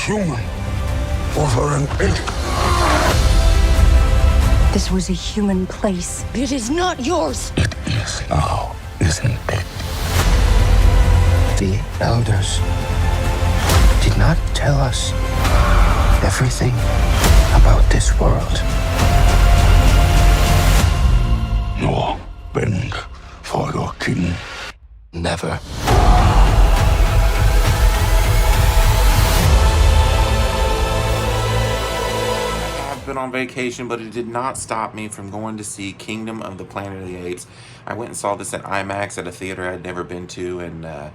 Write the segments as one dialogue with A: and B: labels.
A: human over an ape.
B: This was a human place. It is not yours.
A: It is now, isn't it? The elders did not tell us everything about this world. Nor bend for your king. Never.
C: I've been on vacation, but it did not stop me from going to see Kingdom of the Planet of the Apes. I went and saw this at IMAX at a theater I'd never been to in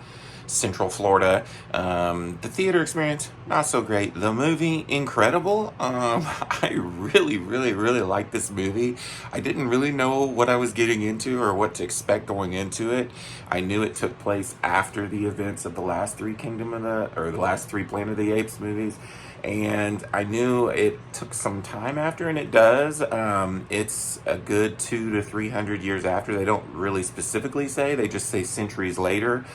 C: Central Florida. The theater experience, not so great. The movie, incredible. I really liked this movie. I didn't really know what I was getting into or what to expect going into it. I knew it took place after the events of the last three the last three Planet of the Apes movies. And I knew it took some time after, and it does. It's a good 200 to 300 years after. They don't really specifically say, they just say centuries later.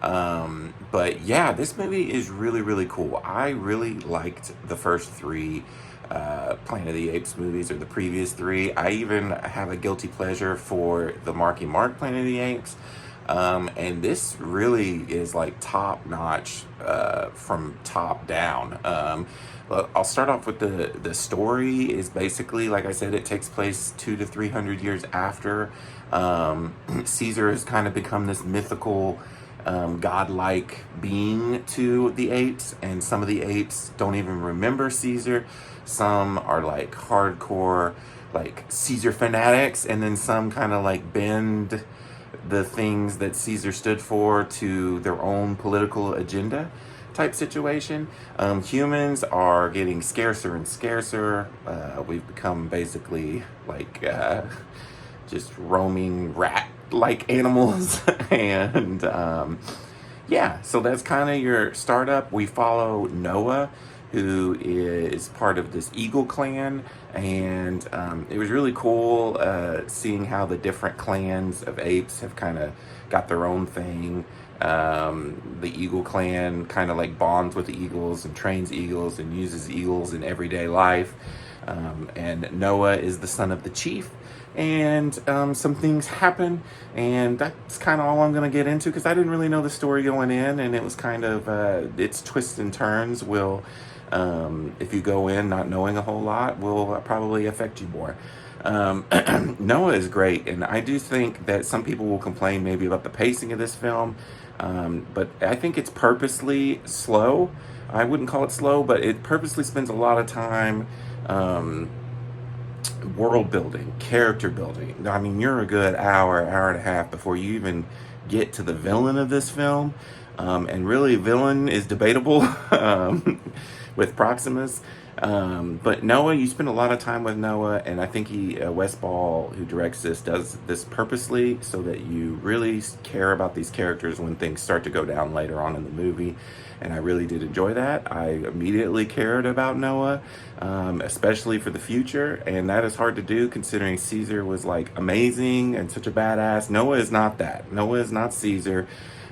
C: But yeah, this movie is really cool. I really liked the first three Planet of the Apes movies, or the previous three. I even have a guilty pleasure for the Marky Mark Planet of the Apes. And this really is like top notch from top down. I'll start off with the story is basically, like I said, it takes place 200 to 300 years after Caesar has kind of become this mythical godlike being to the apes, and some of the apes don't even remember Caesar. Some are like hardcore like Caesar fanatics, and then some kind of like bend the things that Caesar stood for to their own political agenda type situation. Humans are getting scarcer and scarcer. We've become basically like just roaming rat-like animals. And yeah, so that's kind of your startup. We follow Noah, who is part of this Eagle clan, and it was really cool seeing how the different clans of apes have kind of got their own thing. The Eagle clan kind of like bonds with the eagles and trains eagles and uses eagles in everyday life. And Noah is the son of the chief, and some things happen, and that's kind of all I'm going to get into, because I didn't really know the story going in, and it was kind of its twists and turns will, if you go in not knowing a whole lot, will probably affect you more. Noah is great, and I do think that some people will complain maybe about the pacing of this film, but I think it's purposely slow. I wouldn't call it slow, but it purposely spends a lot of time world building, character building. I mean, you're a good hour and a half before you even get to the villain of this film, and really villain is debatable with Proximus. But Noah, you spend a lot of time with Noah, and I think Wes Ball, who directs this, does this purposely so that you really care about these characters when things start to go down later on in the movie. And I really did enjoy that. I immediately cared about Noah, especially for the future, and that is hard to do considering Caesar was like amazing and such a badass. Noah is not that. Noah is not Caesar,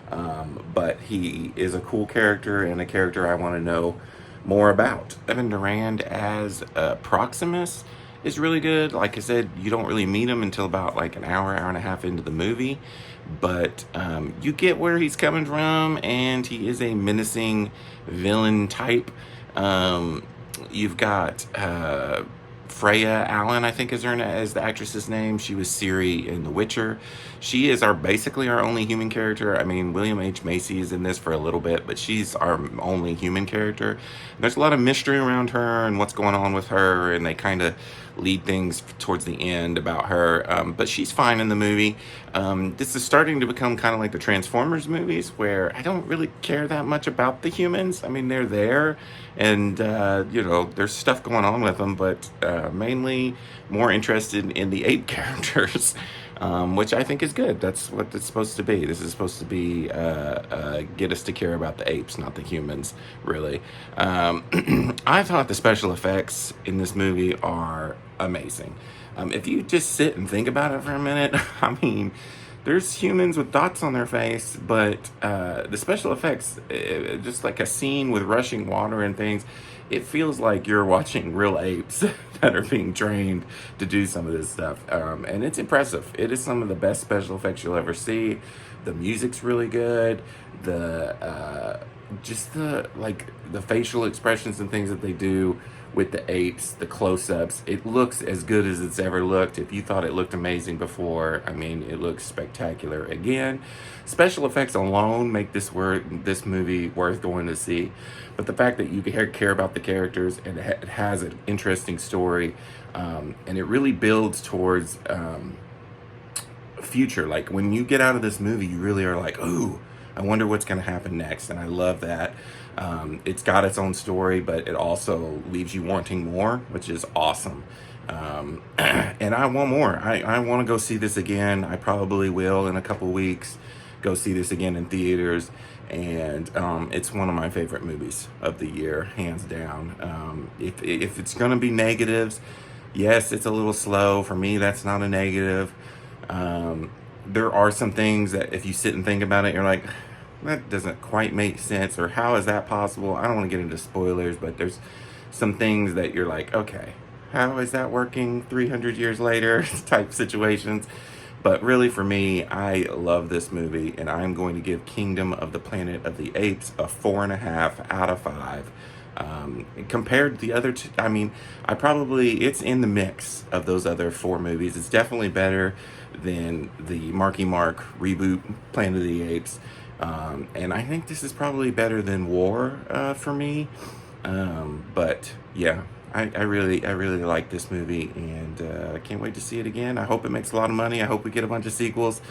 C: but he is a cool character and a character I want to know more about. Evan Durand as Proximus is really good. Like I said, you don't really meet him until about like an hour and a half into the movie, but you get where he's coming from, and he is a menacing villain type. You've got Freya Allen, I think is the actress's name. She was Ciri in The Witcher. She is basically our only human character. I mean, William H. Macy is in this for a little bit, but she's our only human character. There's a lot of mystery around her and what's going on with her, and they kind of lead things towards the end about her. But she's fine in the movie. This is starting to become kind of like the Transformers movies, where I don't really care that much about the humans. I mean, they're there, and there's stuff going on with them, but mainly more interested in the ape characters, which I think is good. That's what it's supposed to be. This is supposed to be get us to care about the apes, not the humans, really. I thought the special effects in this movie are amazing. If you just sit and think about it for a minute, I mean, there's humans with dots on their face, but the special effects, just like a scene with rushing water and things, it feels like you're watching real apes that are being trained to do some of this stuff. And it's impressive. It is some of the best special effects you'll ever see. The music's really good. Just the facial expressions and things that they do with the apes, the close-ups, it looks as good as it's ever looked. If you thought it looked amazing before, I mean, it looks spectacular again. Special effects alone make this movie worth going to see. But the fact that you care about the characters, and it has an interesting story, and it really builds towards future. Like, when you get out of this movie, you really are like, ooh, I wonder what's going to happen next. And I love that. It's got its own story, but it also leaves you wanting more, which is awesome. And I want more. I want to go see this again. I probably will in a couple weeks go see this again in theaters. And it's one of my favorite movies of the year, hands down. If it's going to be negatives, yes, it's a little slow. For me, that's not a negative. There are some things that if you sit and think about it, you're like, that doesn't quite make sense, or how is that possible? I don't want to get into spoilers, but there's some things that you're like, okay, how is that working 300 years later type situations. But really, for me, I love this movie, and I'm going to give Kingdom of the Planet of the Apes a 4.5 out of 5. Compared to the other two, I mean, it's in the mix of those other 4 movies. It's definitely better than the Marky Mark reboot Planet of the Apes. And I think this is probably better than War for me. But yeah, I really like this movie, and I can't wait to see it again. I hope it makes a lot of money. I hope we get a bunch of sequels.